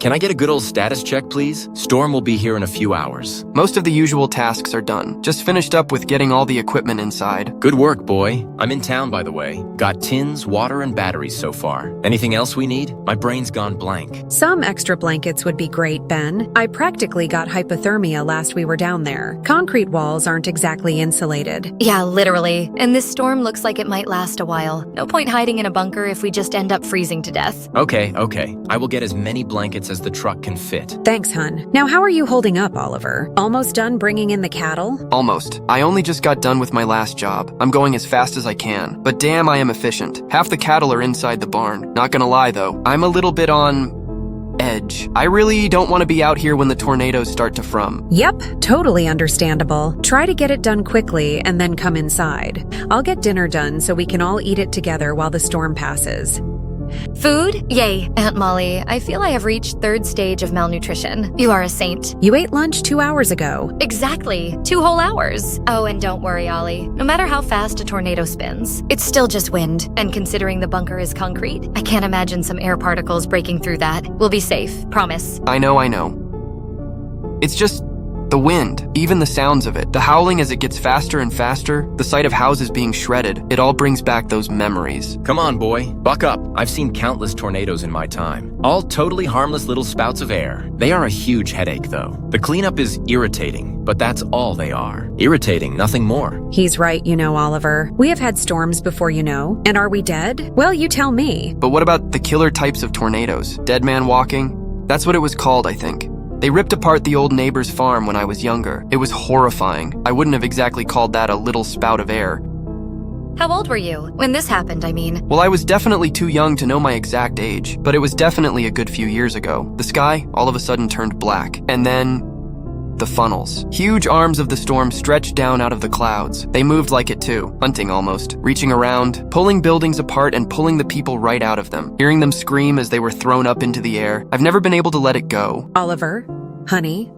Can I get a good old status check, please? Storm will be here in a few hours. Most of the usual tasks are done. Just finished up with getting all the equipment inside. Good work, boy. I'm in town, by the way. Got tins, water, and batteries so far. Anything else we need? My brain's gone blank. Some extra blankets would be great, Ben. I practically got hypothermia last we were down there. Concrete walls aren't exactly insulated. Yeah, literally. And this storm looks like it might last a while. No point hiding in a bunker if we just end up freezing to death. Okay. I will get as many blankets as the truck can fit. Thanks, hun. Now, how are you holding up, Oliver? Almost done bringing in the cattle? Almost. I only just got done with my last job. I'm going as fast as I can. But damn, I am efficient. Half the cattle are inside the barn. Not gonna lie, though. I'm a little bit on edge. I really don't want to be out here when the tornadoes start to from. Yep, totally understandable. Try to get it done quickly and then come inside. I'll get dinner done so we can all eat it together while the storm passes. Food? Yay. Aunt Molly, I feel I have reached third stage of malnutrition. You are a saint. You ate lunch 2 hours ago. Exactly. 2 whole hours. Oh, and don't worry, Ollie. No matter how fast a tornado spins, it's still just wind. And considering the bunker is concrete, I can't imagine some air particles breaking through that. We'll be safe. Promise. I know. It's just the wind, even the sounds of it, the howling as it gets faster and faster, the sight of houses being shredded, it all brings back those memories. Come on, boy. Buck up. I've seen countless tornadoes in my time. All totally harmless little spouts of air. They are a huge headache, though. The cleanup is irritating, but that's all they are. Irritating, nothing more. He's right, Oliver. We have had storms before, And are we dead? Well, you tell me. But what about the killer types of tornadoes? Dead man walking? That's what it was called, I think. They ripped apart the old neighbor's farm when I was younger. It was horrifying. I wouldn't have exactly called that a little spout of air. How old were you when this happened, I mean? Well, I was definitely too young to know my exact age, but it was definitely a good few years ago. The sky all of a sudden turned black, and then the funnels. Huge arms of the storm stretched down out of the clouds. They moved like it too, hunting almost, reaching around, pulling buildings apart and pulling the people right out of them, hearing them scream as they were thrown up into the air. I've never been able to let it go. Oliver, honey,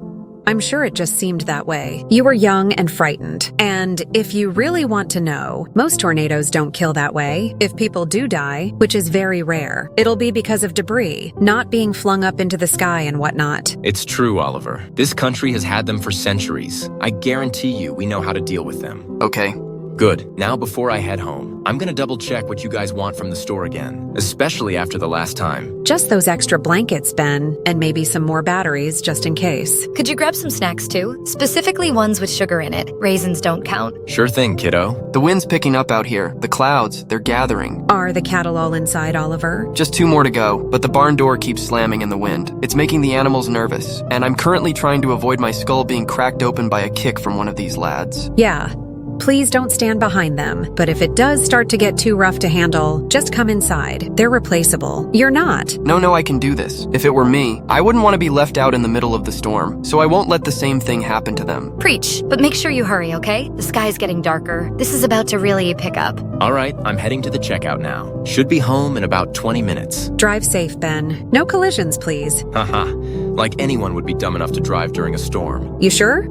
I'm sure it just seemed that way. You were young and frightened. And if you really want to know, most tornadoes don't kill that way. If people do die, which is very rare, it'll be because of debris, not being flung up into the sky and whatnot. It's true, Oliver. This country has had them for centuries. I guarantee you we know how to deal with them. Okay. Good. Now before I head home, I'm gonna double check what you guys want from the store again, especially after the last time. Just those extra blankets, Ben, and maybe some more batteries just in case. Could you grab some snacks too? Specifically ones with sugar in it. Raisins don't count. Sure thing, kiddo. The wind's picking up out here. The clouds, they're gathering. Are the cattle all inside, Oliver? Just 2 more to go, but the barn door keeps slamming in the wind. It's making the animals nervous, and I'm currently trying to avoid my skull being cracked open by a kick from one of these lads. Yeah. Please don't stand behind them, but if it does start to get too rough to handle, just come inside. They're replaceable. You're not. No, I can do this. If it were me, I wouldn't want to be left out in the middle of the storm, so I won't let the same thing happen to them. Preach, but make sure you hurry, okay? The sky's getting darker. This is about to really pick up. All right, I'm heading to the checkout now. Should be home in about 20 minutes. Drive safe, Ben. No collisions, please. Haha, like anyone would be dumb enough to drive during a storm. You sure?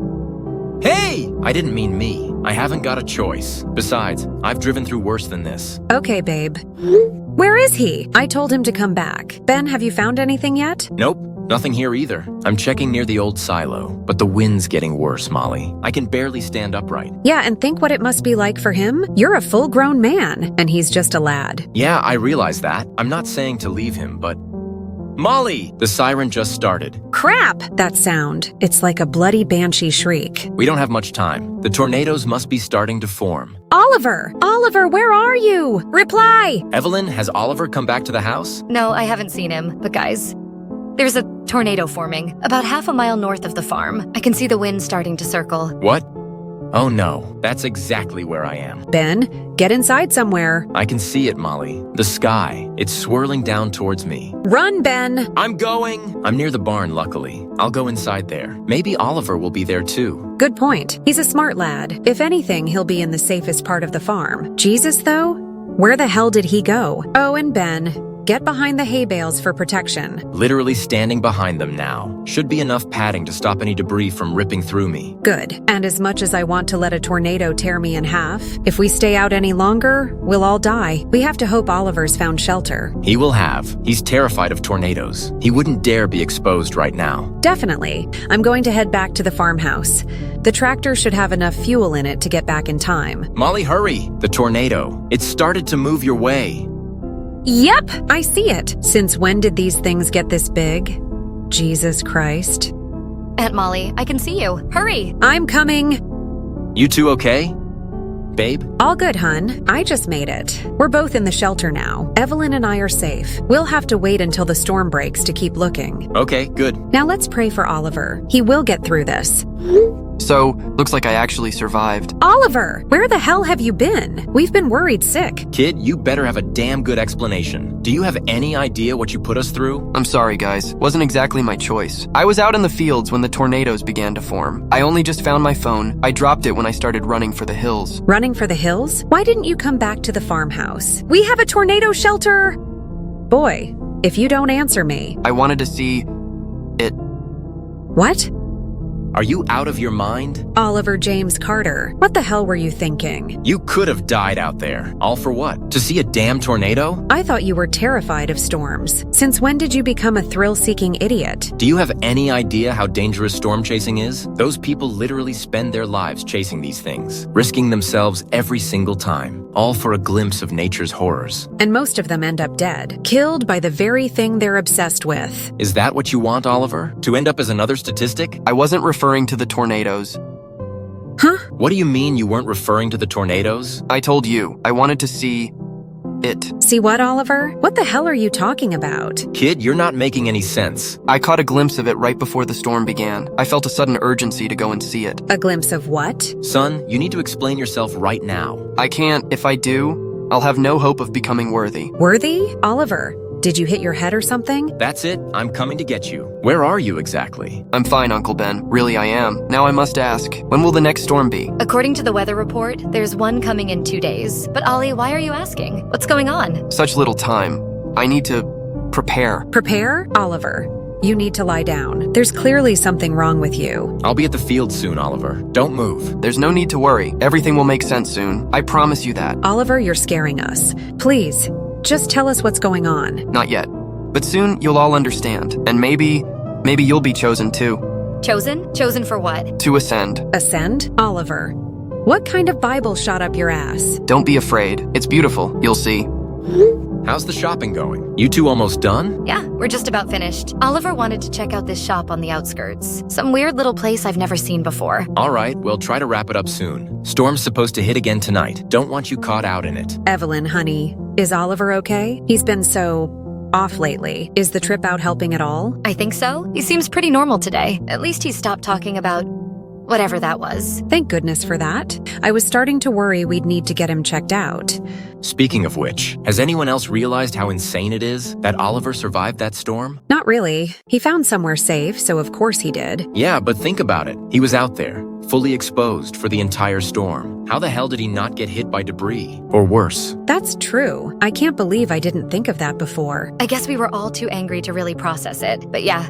Hey! I didn't mean me. I haven't got a choice. Besides, I've driven through worse than this. Okay, babe. Where is he? I told him to come back. Ben, have you found anything yet? Nope, nothing here either. I'm checking near the old silo, but the wind's getting worse, Molly. I can barely stand upright. Yeah, and think what it must be like for him. You're a full-grown man, and he's just a lad. Yeah, I realize that. I'm not saying to leave him, but... Molly! The siren just started. Crap! That sound. It's like a bloody banshee shriek. We don't have much time. The tornadoes must be starting to form. Oliver! Oliver, where are you? Reply! Evelyn, has Oliver come back to the house? No, I haven't seen him, but guys, there's a tornado forming about half a mile north of the farm. I can see the wind starting to circle. What? Oh no, that's exactly where I am. Ben, get inside somewhere. I can see it, Molly. The sky, it's swirling down towards me. Run, Ben! I'm going! I'm near the barn, luckily. I'll go inside there. Maybe Oliver will be there too. Good point. He's a smart lad. If anything, he'll be in the safest part of the farm. Jesus, though? Where the hell did he go? Oh, and Ben, get behind the hay bales for protection. Literally standing behind them now. Should be enough padding to stop any debris from ripping through me. Good. And as much as I want to let a tornado tear me in half, if we stay out any longer, we'll all die. We have to hope Oliver's found shelter. He will have. He's terrified of tornadoes. He wouldn't dare be exposed right now. Definitely. I'm going to head back to the farmhouse. The tractor should have enough fuel in it to get back in time. Molly, hurry! The tornado. It started to move your way. Yep, I see it. Since when did these things get this big? Jesus Christ. Aunt Molly, I can see you. Hurry! I'm coming. You two okay? Babe? All good, hun. I just made it. We're both in the shelter now. Evelyn and I are safe. We'll have to wait until the storm breaks to keep looking. Okay, good. Now let's pray for Oliver. He will get through this. So, looks like I actually survived. Oliver, where the hell have you been? We've been worried sick. Kid, you better have a damn good explanation. Do you have any idea what you put us through? I'm sorry, guys. Wasn't exactly my choice. I was out in the fields when the tornadoes began to form. I only just found my phone. I dropped it when I started running for the hills. Running for the hills? Why didn't you come back to the farmhouse? We have a tornado shelter! Boy, if you don't answer me. I wanted to see it. What? Are you out of your mind? Oliver James Carter, what the hell were you thinking? You could have died out there. All for what? To see a damn tornado? I thought you were terrified of storms. Since when did you become a thrill-seeking idiot? Do you have any idea how dangerous storm chasing is? Those people literally spend their lives chasing these things, risking themselves every single time, all for a glimpse of nature's horrors. And most of them end up dead, killed by the very thing they're obsessed with. Is that what you want, Oliver? To end up as another statistic? I wasn't referring to the tornadoes. Huh? What do you mean you weren't referring to the tornadoes? I told you, I wanted to see it. See what, Oliver? What the hell are you talking about? Kid, you're not making any sense. I caught a glimpse of it right before the storm began. I felt a sudden urgency to go and see it. A glimpse of what? Son, you need to explain yourself right now. I can't. If I do, I'll have no hope of becoming worthy. Worthy? Oliver, did you hit your head or something? That's it. I'm coming to get you. Where are you exactly? I'm fine, Uncle Ben. Really, I am. Now I must ask, when will the next storm be? According to the weather report, there's one coming in 2 days. But Ollie, why are you asking? What's going on? Such little time. I need to prepare. Prepare? Oliver, you need to lie down. There's clearly something wrong with you. I'll be at the field soon, Oliver. Don't move. There's no need to worry. Everything will make sense soon. I promise you that. Oliver, you're scaring us. Please, just tell us what's going on. Not yet. But soon you'll all understand. And maybe you'll be chosen too. Chosen? Chosen for what? To ascend. Ascend? Oliver, what kind of Bible shot up your ass? Don't be afraid. It's beautiful. You'll see. How's the shopping going? You two almost done? Yeah, we're just about finished. Oliver wanted to check out this shop on the outskirts. Some weird little place I've never seen before. All right, we'll try to wrap it up soon. Storm's supposed to hit again tonight. Don't want you caught out in it. Evelyn, honey, is Oliver okay? He's been so off lately. Is the trip out helping at all? I think so. He seems pretty normal today. At least he stopped talking about whatever that was. Thank goodness for that. I was starting to worry we'd need to get him checked out. Speaking of which, has anyone else realized how insane it is that Oliver survived that storm? Not really. He found somewhere safe, so of course he did. Yeah, but think about it. He was out there, fully exposed for the entire storm. How the hell did he not get hit by debris? Or worse? That's true. I can't believe I didn't think of that before. I guess we were all too angry to really process it. But yeah,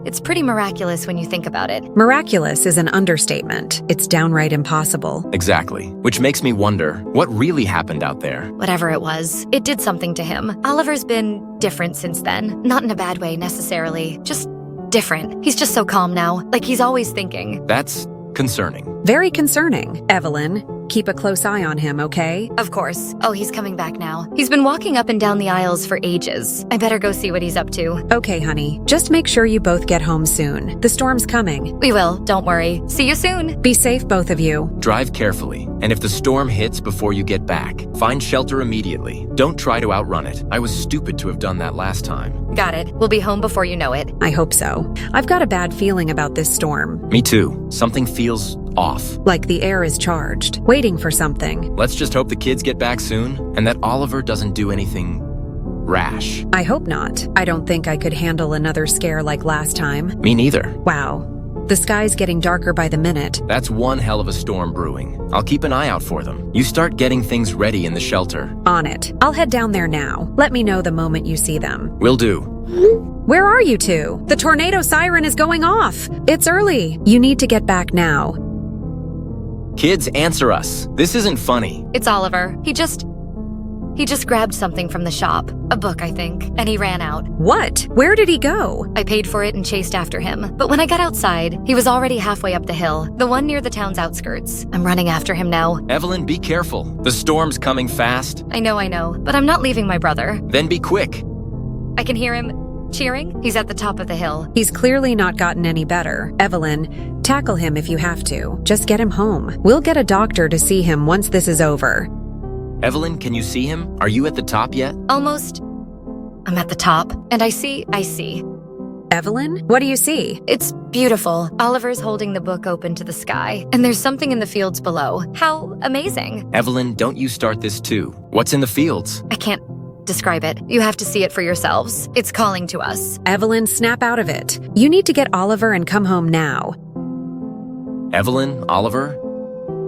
it's pretty miraculous when you think about it. Miraculous is an understatement. It's downright impossible. Exactly. Which makes me wonder, what really happened out there? Whatever it was, it did something to him. Oliver's been different since then. Not in a bad way necessarily, just different. He's just so calm now, like he's always thinking. That's concerning. Very concerning. Evelyn, keep a close eye on him, okay? Of course. Oh, he's coming back now. He's been walking up and down the aisles for ages. I better go see what he's up to. Okay, honey. Just make sure you both get home soon. The storm's coming. We will, don't worry. See you soon. Be safe, both of you. Drive carefully, and if the storm hits before you get back, find shelter immediately. Don't try to outrun it. I was stupid to have done that last time. Got it. We'll be home before you know it. I hope so. I've got a bad feeling about this storm. Me too. Something feels off. Like the air is charged, waiting for something. Let's just hope the kids get back soon, and that Oliver doesn't do anything rash. I hope not. I don't think I could handle another scare like last time. Me neither. Wow. The sky's getting darker by the minute. That's one hell of a storm brewing. I'll keep an eye out for them. You start getting things ready in the shelter. On it. I'll head down there now. Let me know the moment you see them. Will do. Where are you two? The tornado siren is going off. It's early. You need to get back now. Kids, answer us. This isn't funny. It's Oliver. He just grabbed something from the shop. A book, I think. And he ran out. What? Where did he go? I paid for it and chased after him. But when I got outside, he was already halfway up the hill, the one near the town's outskirts. I'm running after him now. Evelyn, be careful. The storm's coming fast. I know, but I'm not leaving my brother. Then be quick. I can hear him cheering. He's at the top of the hill. He's clearly not gotten any better. Evelyn, tackle him if you have to. Just get him home. We'll get a doctor to see him once this is over. Evelyn, can you see him? Are you at the top yet? Almost. I'm at the top, and I see. Evelyn, what do you see? It's beautiful. Oliver's holding the book open to the sky, and there's something in the fields below. How amazing. Evelyn, don't you start this too. What's in the fields? I can't describe it. You have to see it for yourselves. It's calling to us. Evelyn, snap out of it. You need to get Oliver and come home now. Evelyn, Oliver,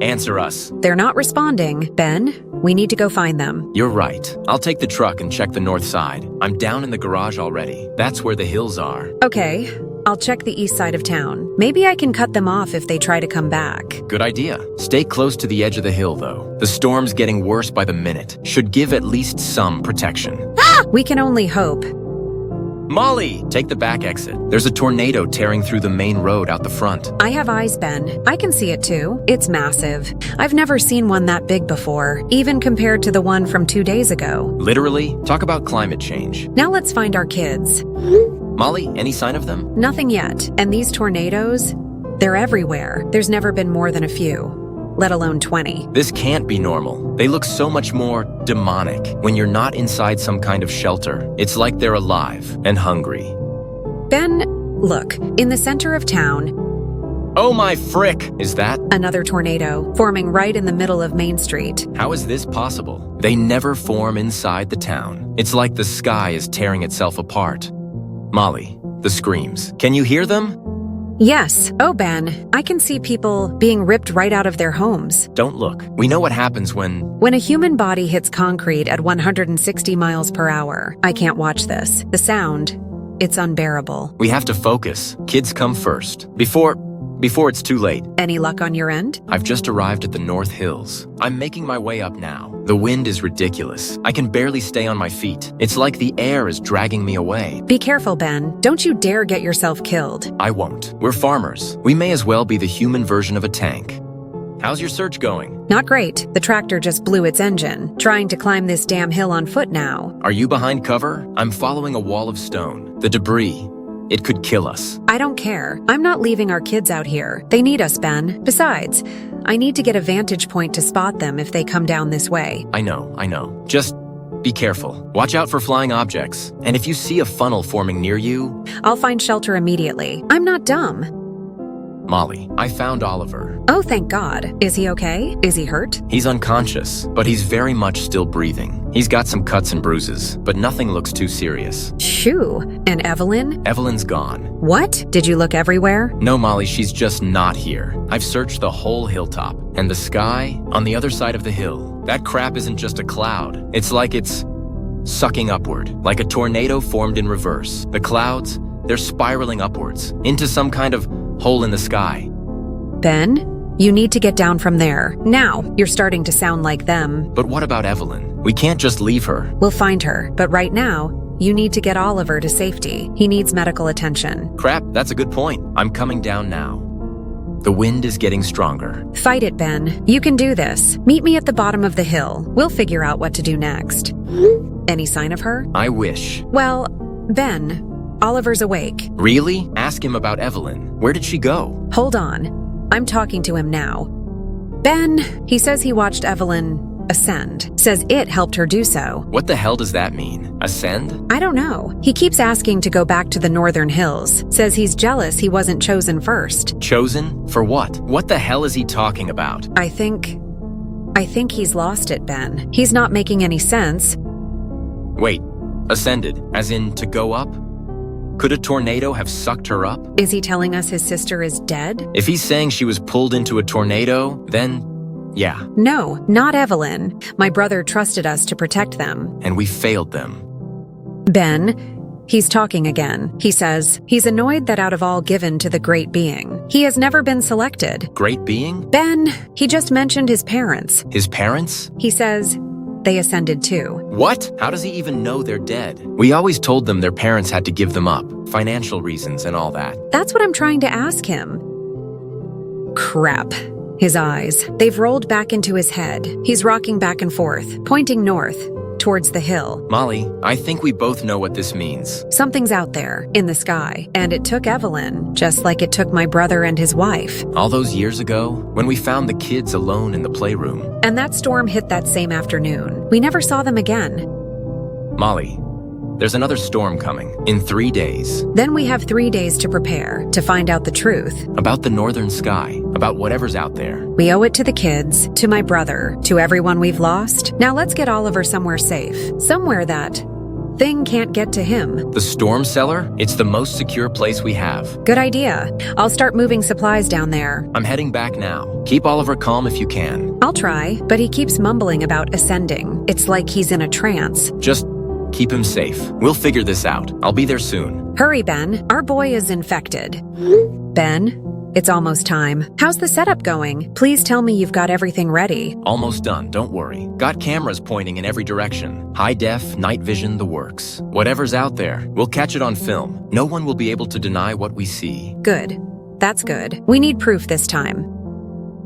answer us. They're not responding. Ben, we need to go find them. You're right. I'll take the truck and check the north side. I'm down in the garage already. That's where the hills are. Okay, I'll check the east side of town. Maybe I can cut them off if they try to come back. Good idea. Stay close to the edge of the hill, though. The storm's getting worse by the minute. Should give at least some protection. We can only hope. Molly, take the back exit. There's a tornado tearing through the main road out the front. I have eyes, Ben. I can see it too. It's massive. I've never seen one that big before, even compared to the one from 2 days ago. Literally, talk about climate change. Now let's find our kids. Molly, any sign of them? Nothing yet. And these tornadoes, they're everywhere. There's never been more than a few, let alone 20. This can't be normal. They look so much more demonic when you're not inside some kind of shelter. It's like they're alive and hungry. Ben, look, in the center of town, Oh my frick! Is that? another tornado forming right in the middle of Main Street. How is this possible? They never form inside the town. It's like the sky is tearing itself apart. Molly, the screams. Can you hear them? Yes. Oh, Ben, I can see people being ripped right out of their homes. Don't look. We know what happens when... When a human body hits concrete at 160 miles per hour, I can't watch this. The sound, it's unbearable. We have to focus. Kids come first. Before it's too late. Any luck on your end? I've just arrived at the North Hills. I'm making my way up now. The wind is ridiculous. I can barely stay on my feet. It's like the air is dragging me away. Be careful, Ben. Don't you dare get yourself killed. I won't. We're farmers. We may as well be the human version of a tank. How's your search going? Not great. The tractor just blew its engine, trying to climb this damn hill on foot now. Are you behind cover? I'm following a wall of stone. The debris. It could kill us. I don't care. I'm not leaving our kids out here. They need us, Ben. Besides, I need to get a vantage point to spot them if they come down this way. I know. Just be careful. Watch out for flying objects. And if you see a funnel forming near you... I'll find shelter immediately. I'm not dumb. Molly, I found Oliver. Oh, thank God. Is he okay? Is he hurt? He's unconscious, but he's very much still breathing. He's got some cuts and bruises, but nothing looks too serious. Shoo. And Evelyn? Evelyn's gone. What? Did you look everywhere? No, Molly, she's just not here. I've searched the whole hilltop, and the sky on the other side of the hill. That crap isn't just a cloud. It's like it's sucking upward, like a tornado formed in reverse. The clouds, they're spiraling upwards into some kind of hole in the sky. Ben, you need to get down from there. Now, you're starting to sound like them. But what about Evelyn? We can't just leave her. We'll find her, but right now, you need to get Oliver to safety. He needs medical attention. Crap, that's a good point. I'm coming down now. The wind is getting stronger. Fight it, Ben. You can do this. Meet me at the bottom of the hill. We'll figure out what to do next. Any sign of her? I wish. Well, Ben, Oliver's awake. Really? Ask him about Evelyn. Where did she go? Hold on. I'm talking to him now. Ben, he says he watched Evelyn ascend. Says it helped her do so. What the hell does that mean? Ascend? I don't know. He keeps asking to go back to the northern hills. Says he's jealous he wasn't chosen first. Chosen? For what? What the hell is he talking about? I think he's lost it, Ben. He's not making any sense. Wait, ascended, as in to go up? Could a tornado have sucked her up? Is he telling us his sister is dead? If he's saying she was pulled into a tornado, then yeah. No, not Evelyn. My brother trusted us to protect them. And we failed them. Ben, he's talking again. He says he's annoyed that out of all given to the great being, he has never been selected. Great being? Ben, he just mentioned his parents. His parents? He says they ascended too. What? How does he even know they're dead? We always told them their parents had to give them up. Financial reasons and all that. That's what I'm trying to ask him. Crap. His eyes, they've rolled back into his head. He's rocking back and forth, pointing north, towards the hill. Molly, I think we both know what this means. Something's out there, in the sky, and it took Evelyn, just like it took my brother and his wife. All those years ago, when we found the kids alone in the playroom. And that storm hit that same afternoon. We never saw them again. Molly, there's another storm coming in 3 days. Then we have 3 days to prepare, to find out the truth. About the northern sky, about whatever's out there. We owe it to the kids, to my brother, to everyone we've lost. Now let's get Oliver somewhere safe. Somewhere that thing can't get to him. The storm cellar? It's the most secure place we have. Good idea. I'll start moving supplies down there. I'm heading back now. Keep Oliver calm if you can. I'll try, but he keeps mumbling about ascending. It's like he's in a trance. Just keep him safe. We'll figure this out. I'll be there soon. Hurry, Ben. Our boy is infected. Ben, it's almost time. How's the setup going? Please tell me you've got everything ready. Almost done, don't worry. Got cameras pointing in every direction. High def, night vision, the works. Whatever's out there, we'll catch it on film. No one will be able to deny what we see. Good. That's good. We need proof this time.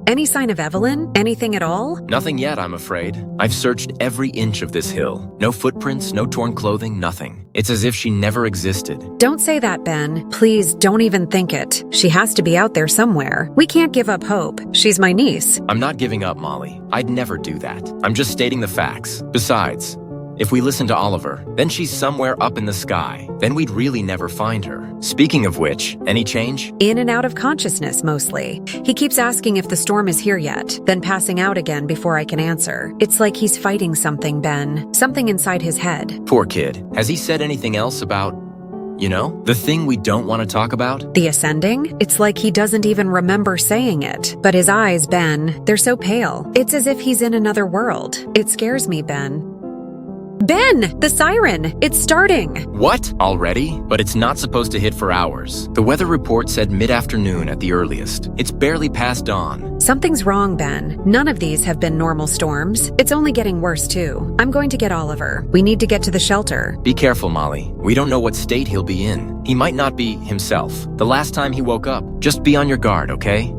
Any sign of Evelyn? Anything at all? Nothing yet, I'm afraid. I've searched every inch of this hill. No footprints, no torn clothing, nothing. It's as if she never existed. Don't say that, Ben. Please don't even think it. She has to be out there somewhere. We can't give up hope. She's my niece. I'm not giving up, Molly. I'd never do that. I'm just stating the facts. Besides, if we listen to Oliver, then she's somewhere up in the sky. Then we'd really never find her. Speaking of which, any change? In and out of consciousness, mostly. He keeps asking if the storm is here yet, then passing out again before I can answer. It's like he's fighting something, Ben. Something inside his head. Poor kid. Has he said anything else about, the thing we don't want to talk about? The ascending? It's like he doesn't even remember saying it. But his eyes, Ben, they're so pale. It's as if he's in another world. It scares me, Ben. Ben, the siren! It's starting! What? Already? But it's not supposed to hit for hours. The weather report said mid-afternoon at the earliest. It's barely past dawn. Something's wrong, Ben. None of these have been normal storms. It's only getting worse, too. I'm going to get Oliver. We need to get to the shelter. Be careful, Molly. We don't know what state he'll be in. He might not be himself. The last time he woke up. Just be on your guard, okay?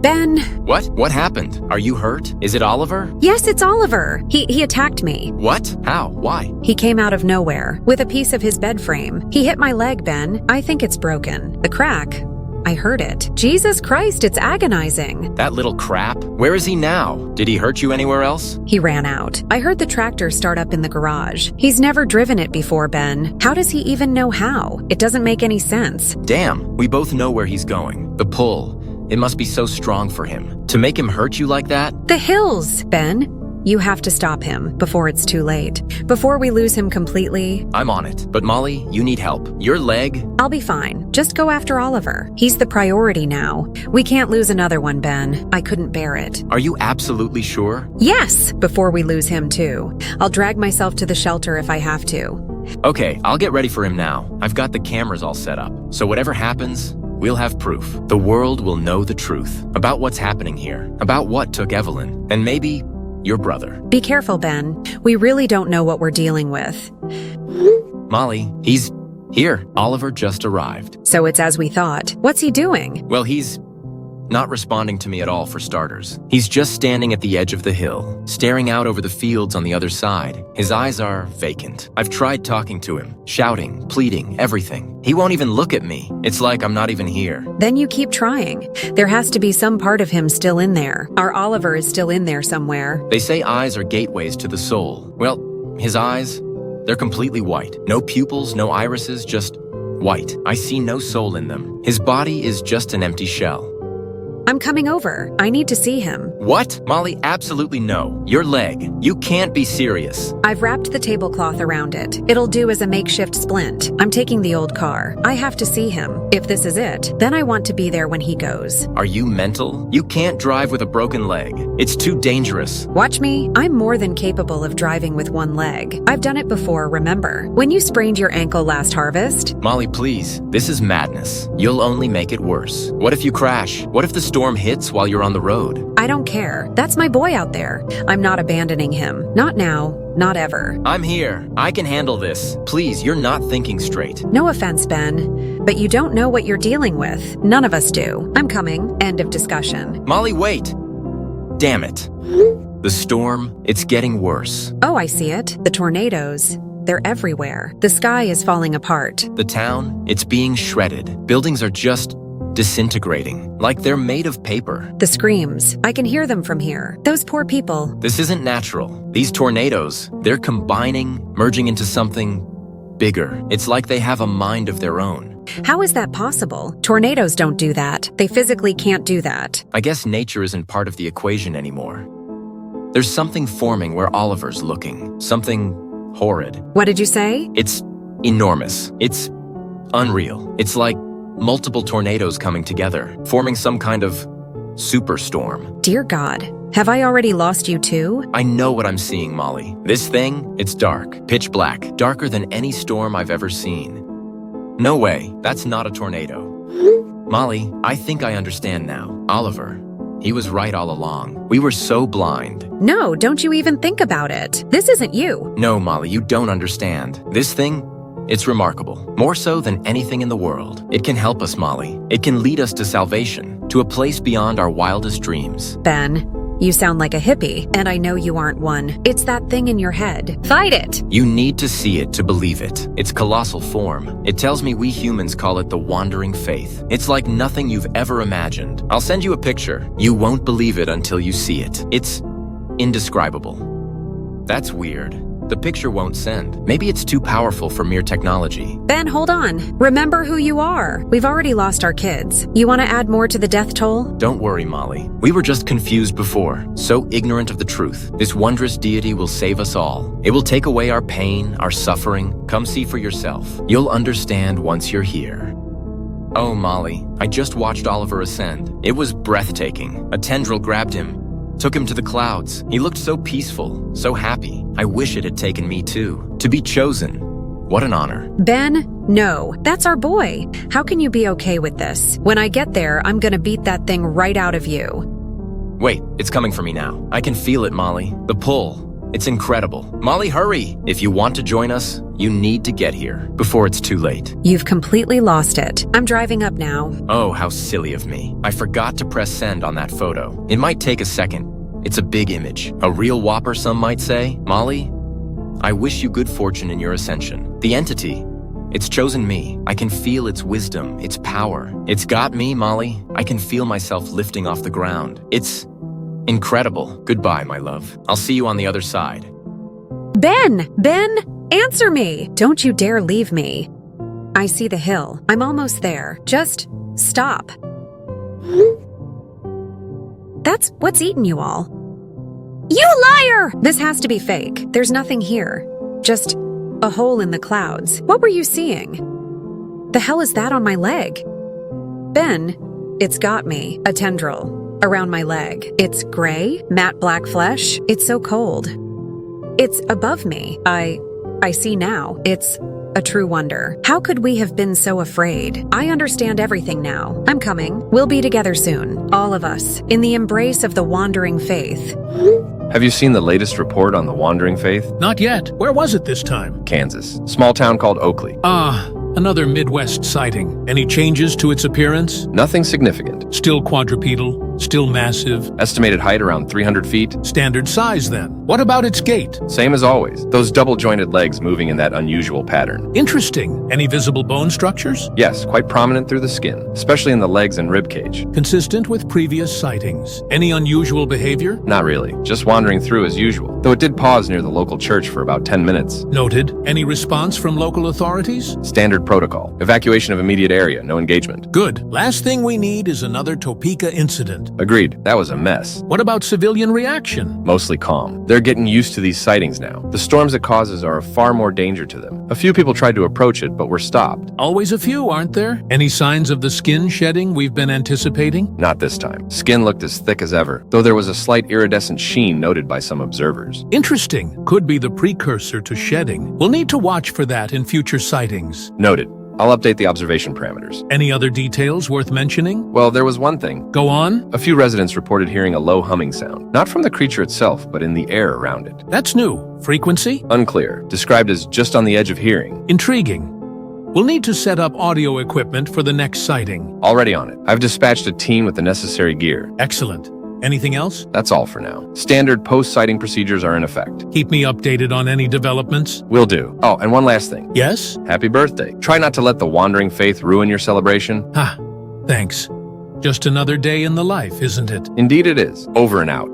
Ben! What? What happened? Are you hurt? Is it Oliver? Yes, it's Oliver. He attacked me. What? How? Why? He came out of nowhere with a piece of his bed frame. He hit my leg, Ben. I think it's broken. The crack. I heard it. Jesus Christ, it's agonizing. That little crap? Where is he now? Did he hurt you anywhere else? He ran out. I heard the tractor start up in the garage. He's never driven it before, Ben. How does he even know how? It doesn't make any sense. Damn, we both know where he's going. The pull. It must be so strong for him. To make him hurt you like that? The hills, Ben. You have to stop him before it's too late. Before we lose him completely. I'm on it. But Molly, you need help. Your leg? I'll be fine. Just go after Oliver. He's the priority now. We can't lose another one, Ben. I couldn't bear it. Are you absolutely sure? Yes, before we lose him too. I'll drag myself to the shelter if I have to. Okay, I'll get ready for him now. I've got the cameras all set up. So whatever happens, we'll have proof. The world will know the truth about what's happening here, about what took Evelyn, and maybe your brother. Be careful, Ben. We really don't know what we're dealing with. Molly, he's here. Oliver just arrived. So it's as we thought. What's he doing? Well, he's not responding to me at all, for starters. He's just standing at the edge of the hill, staring out over the fields on the other side. His eyes are vacant. I've tried talking to him, shouting, pleading, everything. He won't even look at me. It's like I'm not even here. Then you keep trying. There has to be some part of him still in there. Our Oliver is still in there somewhere. They say eyes are gateways to the soul. Well, his eyes, they're completely white. No pupils, no irises, just white. I see no soul in them. His body is just an empty shell. I'm coming over. I need to see him. What? Molly, absolutely no. Your leg. You can't be serious. I've wrapped the tablecloth around it. It'll do as a makeshift splint. I'm taking the old car. I have to see him. If this is it, then I want to be there when he goes. Are you mental? You can't drive with a broken leg. It's too dangerous. Watch me. I'm more than capable of driving with one leg. I've done it before, remember? When you sprained your ankle last harvest? Molly, please. This is madness. You'll only make it worse. What if you crash? What if the storm hits while you're on the road? I don't care. That's my boy out there. I'm not abandoning him. Not now. Not ever. I'm here. I can handle this. Please, you're not thinking straight. No offense, Ben, but you don't know what you're dealing with. None of us do. I'm coming. End of discussion. Molly, wait. Damn it. The storm, it's getting worse. Oh, I see it. The tornadoes. They're everywhere. The sky is falling apart. The town, it's being shredded. Buildings are just disintegrating, like they're made of paper. The screams. I can hear them from here. Those poor people. This isn't natural. These tornadoes, they're combining, merging into something bigger. It's like they have a mind of their own. How is that possible? Tornadoes don't do that. They physically can't do that. I guess nature isn't part of the equation anymore. There's something forming where Oliver's looking. Something horrid. What did you say? It's enormous. It's unreal. It's like multiple tornadoes coming together, forming some kind of superstorm. Dear God, have I already lost you too? I know what I'm seeing, Molly. This thing, it's dark, pitch black, darker than any storm I've ever seen. No way, that's not a tornado. Molly, I think I understand now. Oliver, he was right all along. We were so blind. No, don't you even think about it. This isn't you. No, Molly, you don't understand. This thing, it's remarkable. More so than anything in the world. It can help us, Molly. It can lead us to salvation, to a place beyond our wildest dreams. Ben, you sound like a hippie, and I know you aren't one. It's that thing in your head. Fight it! You need to see it to believe it. Its colossal form. It tells me we humans call it the wandering faith. It's like nothing you've ever imagined. I'll send you a picture. You won't believe it until you see it. It's indescribable. That's weird. The picture won't send. Maybe it's too powerful for mere technology. Ben, hold on. Remember who you are. We've already lost our kids. You want to add more to the death toll? Don't worry, Molly. We were just confused before, so ignorant of the truth. This wondrous deity will save us all. It will take away our pain, our suffering. Come see for yourself. You'll understand once you're here. Oh, Molly, I just watched Oliver ascend. It was breathtaking. A tendril grabbed him, took him to the clouds. He looked so peaceful, so happy. I wish it had taken me too. To be chosen. What an honor. Ben, no. That's our boy. How can you be okay with this? When I get there, I'm gonna beat that thing right out of you. Wait, it's coming for me now. I can feel it, Molly. The pull. It's incredible. Molly, hurry! If you want to join us, you need to get here before it's too late. You've completely lost it. I'm driving up now. Oh, how silly of me. I forgot to press send on that photo. It might take a second. It's a big image. A real whopper, some might say. Molly, I wish you good fortune in your ascension. The entity, it's chosen me. I can feel its wisdom, its power. It's got me, Molly. I can feel myself lifting off the ground. It's incredible. Goodbye, my love. I'll see you on the other side. Ben! Ben! Answer me! Don't you dare leave me. I see the hill. I'm almost there. Just stop. That's what's eaten you all. You liar! This has to be fake. There's nothing here. Just a hole in the clouds. What were you seeing? The hell is that on my leg? Ben, it's got me. A tendril around my leg. It's gray, matte black flesh. It's so cold. It's above me. I see now. It's a true wonder. How could we have been so afraid? I understand everything now. I'm coming. We'll be together soon. All of us. In the embrace of the wandering faith. Have you seen the latest report on the wandering faith? Not yet. Where was it this time? Kansas. Small town called Oakley. Ah, another Midwest sighting. Any changes to its appearance? Nothing significant. Still quadrupedal? Still massive? Estimated height around 300 feet. Standard size then. What about its gait? Same as always. Those double-jointed legs moving in that unusual pattern. Interesting. Any visible bone structures? Yes, quite prominent through the skin, especially in the legs and rib cage. Consistent with previous sightings. Any unusual behavior? Not really. Just wandering through as usual, though it did pause near the local church for about 10 minutes. Noted. Any response from local authorities? Standard protocol. Evacuation of immediate area, no engagement. Good. Last thing we need is another Topeka incident. Agreed. That was a mess. What about civilian reaction? Mostly calm. They're getting used to these sightings now. The storms it causes are of far more danger to them. A few people tried to approach it, but were stopped. Always a few, aren't there? Any signs of the skin shedding we've been anticipating? Not this time. Skin looked as thick as ever, though there was a slight iridescent sheen noted by some observers. Interesting. Could be the precursor to shedding. We'll need to watch for that in future sightings. Noted. I'll update the observation parameters. Any other details worth mentioning? Well, there was one thing. Go on. A few residents reported hearing a low humming sound, not from the creature itself, but in the air around it. That's new. Frequency? Unclear. Described as just on the edge of hearing. Intriguing. We'll need to set up audio equipment for the next sighting. Already on it. I've dispatched a team with the necessary gear. Excellent. Anything else? That's all for now. Standard post-sighting procedures are in effect. Keep me updated on any developments. Will do. Oh, and one last thing. Yes? Happy birthday. Try not to let the wandering faith ruin your celebration. Thanks. Just another day in the life, isn't it? Indeed it is. Over and out.